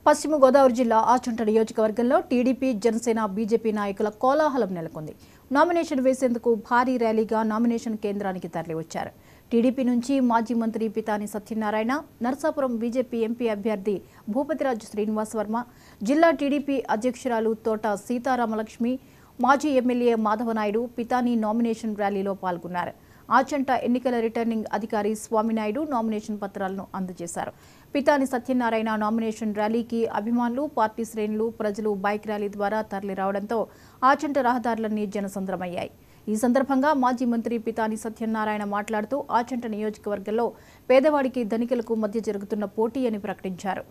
పశ్చిమ గోదావరి జిల్లా ఆచంట నియోజకవర్గంలో టీడీపీ జనసేన బీజేపీ నాయకుల కోలాహలం నెలకొంది. నామినేషన్ వేసేందుకు భారీ ర్యాలీగా నామినేషన్ కేంద్రానికి తరలివచ్చారు. టీడీపీ నుంచి మాజీ మంత్రి పితాని సత్యనారాయణ, నర్సాపురం బీజేపీ ఎంపీ అభ్యర్థి భూపతిరాజు శ్రీనివాస్ వర్మ, జిల్లా టీడీపీ అధ్యక్షురాలు తోట సీతారామలక్ష్మి, మాజీ ఎమ్మెల్యే మాధవనాయుడు పితాని నామినేషన్ ర్యాలీలో పాల్గొన్నారు. ఆచంట ఎన్నికల రిటర్నింగ్ అధికారి స్వామినాయుడు నామినేషన్ పత్రాలను అందజేశారు. పితాని సత్యనారాయణ నామినేషన్ ర్యాలీకి అభిమానులు, పార్టీ శ్రేణులు, ప్రజలు బైక్ ర్యాలీ ద్వారా తరలి రావడంతో ఆచంట రహదారులన్నీ జనసంద్రమయ్యాయి. ఈ సందర్భంగా మాజీ మంత్రి పితాని సత్యనారాయణ మాట్లాడుతూ ఆచంట నియోజకవర్గంలో పేదవాడికి ధనికులకు మధ్య జరుగుతున్న పోటీ అని ప్రకటించారు.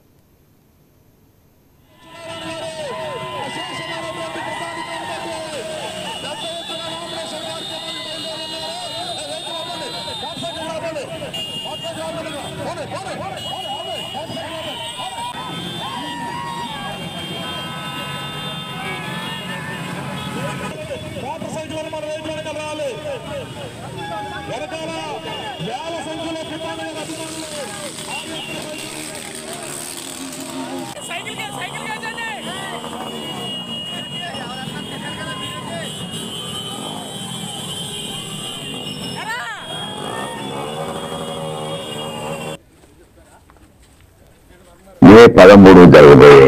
మే 13 జరగబోయే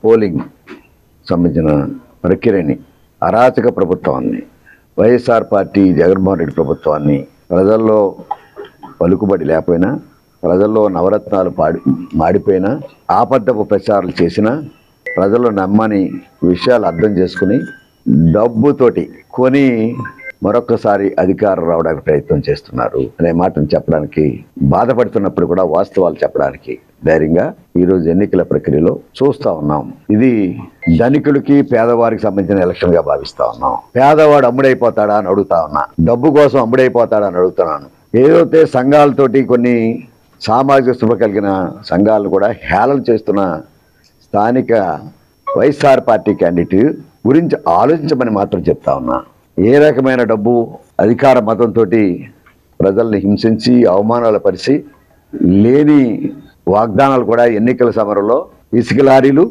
పోలింగ్ సంబంధించిన ప్రక్రియని అరాచక ప్రభుత్వాన్ని, వైఎస్ఆర్ పార్టీ జగన్మోహన్ రెడ్డి ప్రభుత్వాన్ని ప్రజల్లో పలుకుబడి లేకపోయినా, ప్రజల్లో నవరత్నాలు మాడిపోయినా, ఆపద్దపు ప్రచారాలు చేసినా, ప్రజలు నమ్మని విషయాలు అర్థం చేసుకుని డబ్బుతోటి కొని మరొకసారి అధికారం రావడానికి ప్రయత్నం చేస్తున్నారు అనే మాటను చెప్పడానికి, బాధపడుతున్నప్పుడు కూడా వాస్తవాలు చెప్పడానికి ధైర్యంగా ఈరోజు ఎన్నికల ప్రక్రియలో చూస్తా ఉన్నాం. ఇది ధనికులకి పేదవారికి సంబంధించిన ఎలక్షన్ గా భావిస్తా ఉన్నాం. పేదవాడు అమ్ముడైపోతాడా అని అడుగుతా ఉన్నా, డబ్బు కోసం అమ్ముడైపోతాడా అని అడుగుతున్నాను. ఏదైతే సంఘాలతోటి కొన్ని సామాజిక స్పృహ కలిగిన సంఘాలను కూడా హేళన చేస్తున్న స్థానిక వైఎస్ఆర్ పార్టీ క్యాండిడేట్ గురించి ఆలోచించమని మాత్రం చెప్తా ఉన్నా. ఏ రకమైన డబ్బు, అధికార మతంతో ప్రజల్ని హింసించి అవమానాలు పరిచి లేని వాగ్దానాలు కూడా ఎన్నికల సమరంలో ఇసుక లారీలు,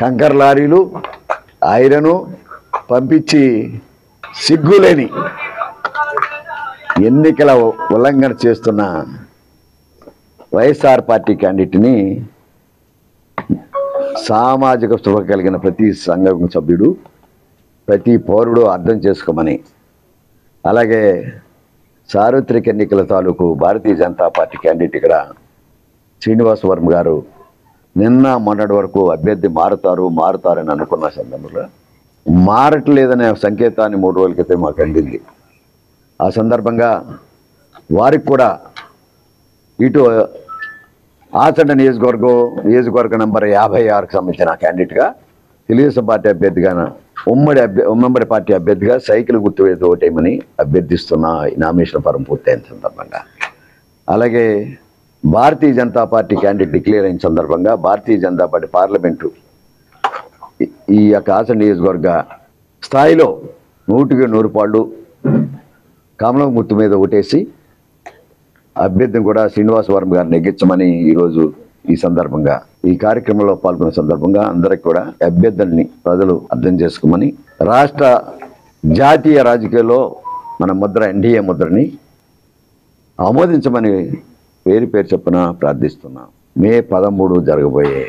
కంకర లారీలు, ఐరను పంపించి సిగ్గులేని ఎన్నికల ఉల్లంఘన చేస్తున్న వైఎస్ఆర్ పార్టీ క్యాండిడేట్ని సామాజిక స్పృహ కలిగిన ప్రతి సంఘం సభ్యుడు, ప్రతి పౌరుడు అర్థం చేసుకోమని, అలాగే సార్వత్రిక ఎన్నికల తాలూకు భారతీయ జనతా పార్టీ క్యాండిడేట్ ఇక్కడ శ్రీనివాస్ వర్మ గారు నిన్న మొన్నటి వరకు అభ్యర్థి మారుతారని అనుకున్న సందర్భంలో మారట్లేదనే సంకేతాన్ని 3 రోజుల క్రితం మాకు అందింది. ఆ సందర్భంగా వారికి కూడా ఇటు ఆచంట నియోజకవర్గ నంబర్ 56కు సంబంధించిన క్యాండిడేట్గా, తెలుగుదేశం పార్టీ అభ్యర్థిగా, ఉమ్మడి పార్టీ అభ్యర్థిగా సైకిల్ గుర్తు వేసి ఓటేయమని అభ్యర్థిస్తున్న నామినేషన్ ఫారం పూర్తయిన సందర్భంగా, అలాగే Bharatiya Janata party candidate declare అయిన సందర్భంగా భారతీయ జనతా పార్టీ పార్లమెంటు ఈ యొక్క ఆచంట నియోజకవర్గ స్థాయిలో 100కి 100 పాళ్ళు కమలం గుర్తు మీద ఓటేసి అభ్యర్థిని కూడా శ్రీనివాస్ వర్మ గారిని నెగ్గించమని ఈరోజు ఈ సందర్భంగా ఈ కార్యక్రమంలో పాల్గొన్న సందర్భంగా అందరికి కూడా అభ్యర్థుల్ని ప్రజలు అర్థం చేసుకోమని, రాష్ట్ర జాతీయ రాజకీయాల్లో మన ముద్ర ఎన్డీఏ ముద్రని ఆమోదించమని పేరు చొప్పున ప్రార్థిస్తున్నాం. మే 13 జరగబోయే